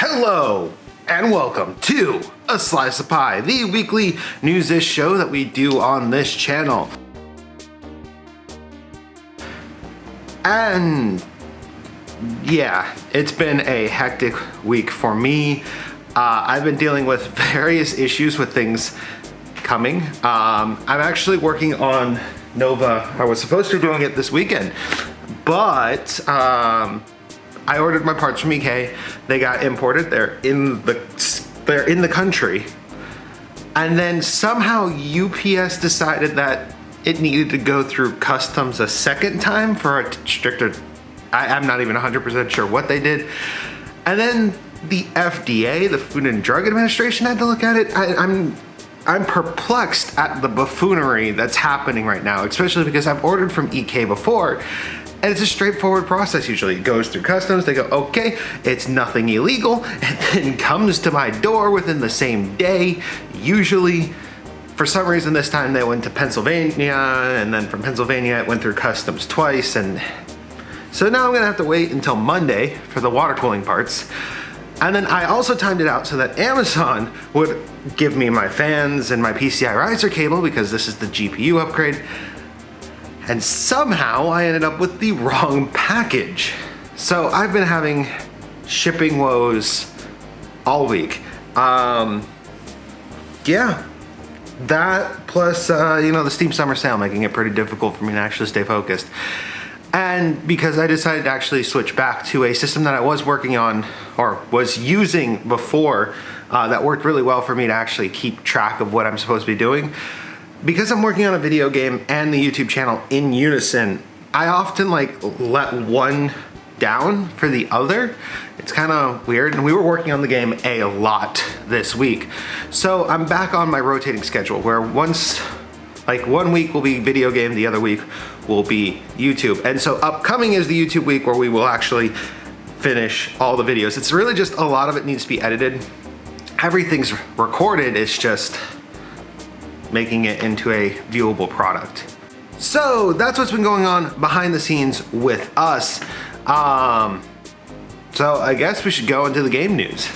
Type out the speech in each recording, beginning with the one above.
Hello and welcome to A Slice of Pie, the weekly news-ish show that we do on this channel. And yeah, it's been a hectic week for me. I've been dealing with various issues with things coming. I'm actually working on Nova. I was supposed to be doing it this weekend, but I ordered my parts from EK. They got imported. They're in the country, and then somehow UPS decided that it needed to go through customs a second time for a stricter. I'm not even 100% sure what they did, and then the FDA, the Food and Drug Administration, had to look at it. I'm perplexed at the buffoonery that's happening right now, especially because I've ordered from EK before. And it's a straightforward process usually. It goes through customs, they go, okay, it's nothing illegal, and then comes to my door within the same day. Usually, for some reason this time they went to Pennsylvania, and then from Pennsylvania it went through customs twice, and so now I'm gonna have to wait until Monday for the water cooling parts. And then I also timed it out so that Amazon would give me my fans and my PCI riser cable, because this is the GPU upgrade. And somehow I ended up with the wrong package. So I've been having shipping woes all week. Yeah, that plus, the Steam Summer Sale making it pretty difficult for me to actually stay focused. And because I decided to actually switch back to a system that I was working on or was using before that worked really well for me to actually keep track of what I'm supposed to be doing. Because I'm working on a video game and the YouTube channel in unison, I often let one down for the other. It's kind of weird, and we were working on the game a lot this week. So I'm back on my rotating schedule where one week will be video game, the other week will be YouTube. And so upcoming is the YouTube week where we will actually finish all the videos. It's really just a lot of it needs to be edited. Everything's recorded, it's just making it into a viewable product. So that's what's been going on behind the scenes with us. So I guess we should go into the game news.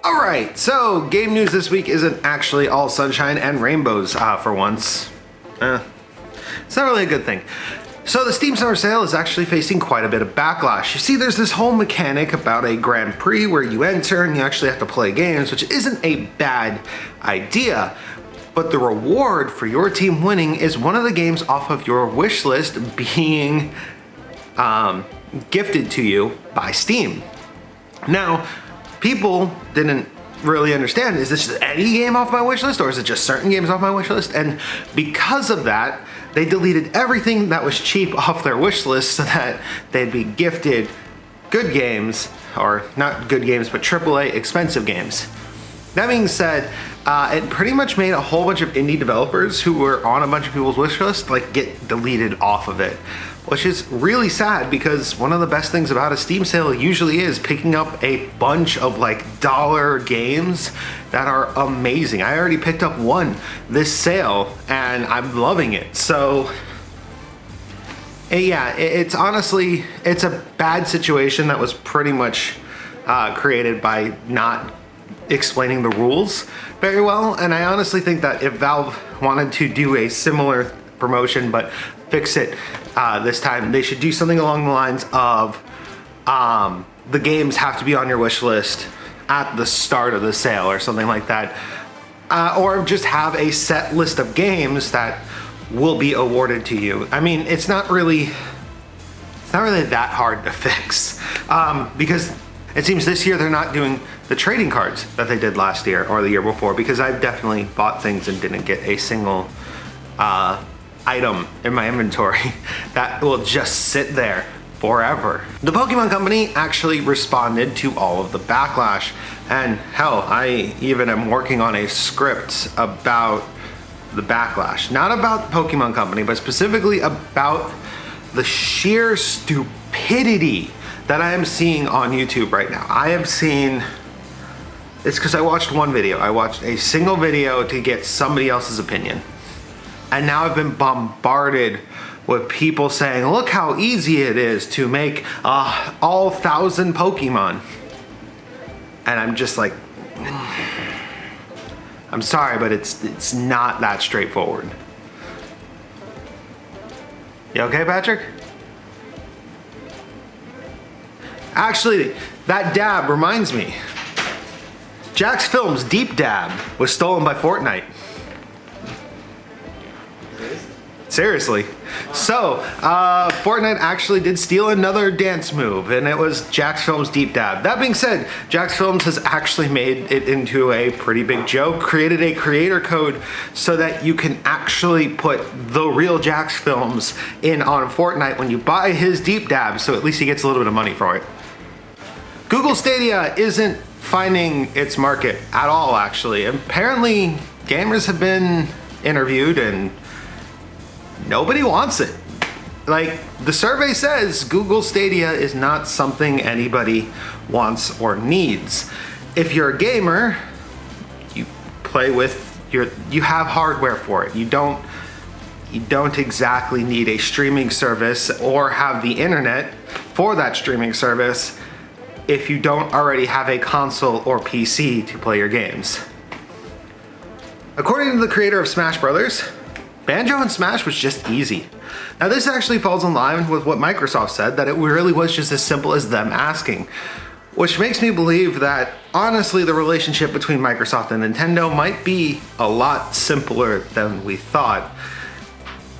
All right, so game news this week isn't actually all sunshine and rainbows for once. It's not really a good thing. So the Steam Summer Sale is actually facing quite a bit of backlash. You see, there's this whole mechanic about a Grand Prix where you enter and you actually have to play games, which isn't a bad idea. But the reward for your team winning is one of the games off of your wish list being gifted to you by Steam. Now, people didn't really understand, is this any game off my wish list or is it just certain games off my wish list? And because of that, they deleted everything that was cheap off their wish list so that they'd be gifted good games, or not good games, but AAA expensive games. That being said, it pretty much made a whole bunch of indie developers who were on a bunch of people's wish list get deleted off of it, which is really sad because one of the best things about a Steam sale usually is picking up a bunch of dollar games that are amazing. I already picked up one this sale and I'm loving it. So yeah, it's honestly, it's a bad situation that was pretty much created by not explaining the rules very well. And I honestly think that if Valve wanted to do a similar promotion but fix it this time, they should do something along the lines of the games have to be on your wish list at the start of the sale or something like that, or just have a set list of games that will be awarded to you. I mean, it's not really that hard to fix, because it seems this year they're not doing the trading cards that they did last year or the year before, because I've definitely bought things and didn't get a single item in my inventory that will just sit there forever. The Pokemon Company actually responded to all of the backlash, and hell, I even am working on a script about the backlash. Not about the Pokemon Company, but specifically about the sheer stupidity that I am seeing on YouTube right now. I have seen, it's because I watched one video. I watched a single video to get somebody else's opinion. And now I've been bombarded with people saying, look how easy it is to make all 1,000 Pokemon. And I'm just like, I'm sorry, but it's not that straightforward. You okay, Patrick? Actually, that dab reminds me. Jax Films' Deep Dab was stolen by Fortnite. Seriously. So, Fortnite actually did steal another dance move, and it was Jax Films' Deep Dab. That being said, Jax Films has actually made it into a pretty big joke, created a creator code so that you can actually put the real Jax Films in on Fortnite when you buy his Deep Dab, so at least he gets a little bit of money for it. Google Stadia isn't finding its market at all, actually. Apparently, gamers have been interviewed and nobody wants it. Like, the survey says Google Stadia is not something anybody wants or needs. If you're a gamer, you play with you have hardware for it. You don't exactly need a streaming service or have the internet for that streaming service if you don't already have a console or PC to play your games. According to the creator of Smash Brothers, Banjo and Smash was just easy. Now this actually falls in line with what Microsoft said, that it really was just as simple as them asking, which makes me believe that honestly the relationship between Microsoft and Nintendo might be a lot simpler than we thought.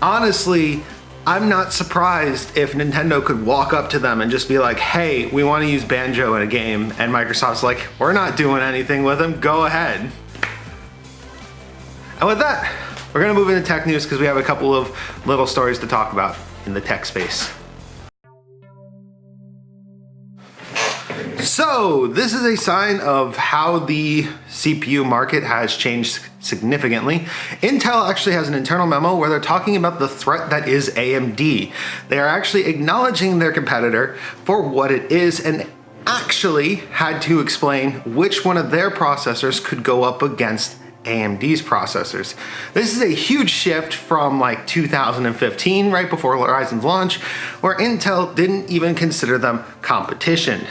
Honestly, I'm not surprised if Nintendo could walk up to them and just be like, hey, we want to use Banjo in a game, and Microsoft's like, we're not doing anything with him, go ahead. And with that, we're gonna move into tech news because we have a couple of little stories to talk about in the tech space. So this is a sign of how the CPU market has changed significantly. Intel actually has an internal memo where they're talking about the threat that is AMD. They are actually acknowledging their competitor for what it is and actually had to explain which one of their processors could go up against AMD's processors. This is a huge shift from like 2015, right before Ryzen's launch, where Intel didn't even consider them competition.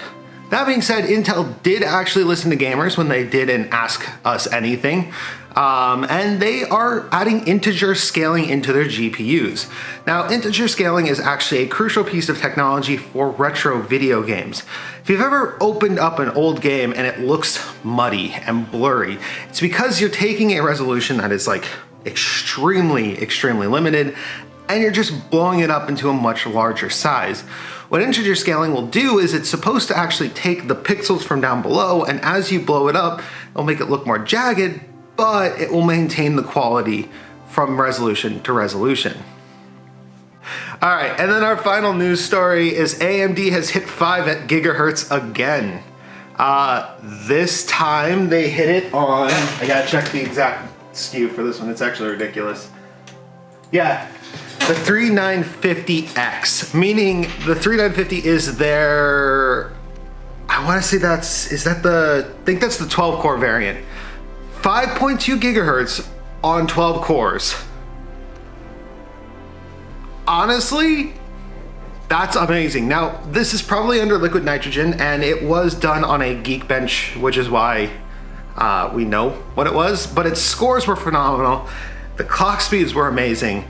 That being said, Intel did actually listen to gamers when they did an Ask Us Anything, and they are adding integer scaling into their GPUs. Now, integer scaling is actually a crucial piece of technology for retro video games. If you've ever opened up an old game and it looks muddy and blurry, it's because you're taking a resolution that is like extremely limited, and you're just blowing it up into a much larger size. What integer scaling will do is it's supposed to actually take the pixels from down below, and as you blow it up, it'll make it look more jagged, but it will maintain the quality from resolution to resolution. All right, and then our final news story is AMD has hit 5 gigahertz again. This time they hit it on, I gotta check the exact SKU for this one, it's actually ridiculous. Yeah, the 3950X, meaning the 3950 is their, I want to say I think that's the 12 core variant. 5.2 gigahertz on 12 cores. Honestly, that's amazing. Now, this is probably under liquid nitrogen, and it was done on a Geekbench, which is why we know what it was, but its scores were phenomenal. The clock speeds were amazing.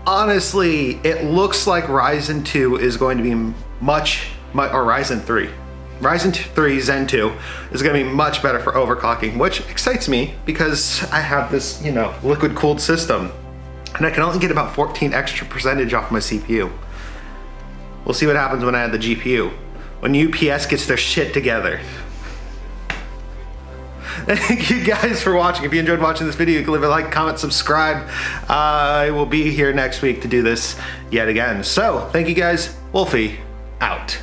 Honestly, it looks like Ryzen 2 is going to be or Ryzen 3. Ryzen 3 Zen 2 is going to be much better for overclocking, which excites me because I have this, liquid cooled system, and I can only get about 14 extra percentage off my CPU. We'll see what happens when I add the GPU, when UPS gets their shit together. Thank you guys for watching. If you enjoyed watching this video, you can leave a like, comment, subscribe. I will be here next week to do this yet again. So, thank you guys. Wolfie, out.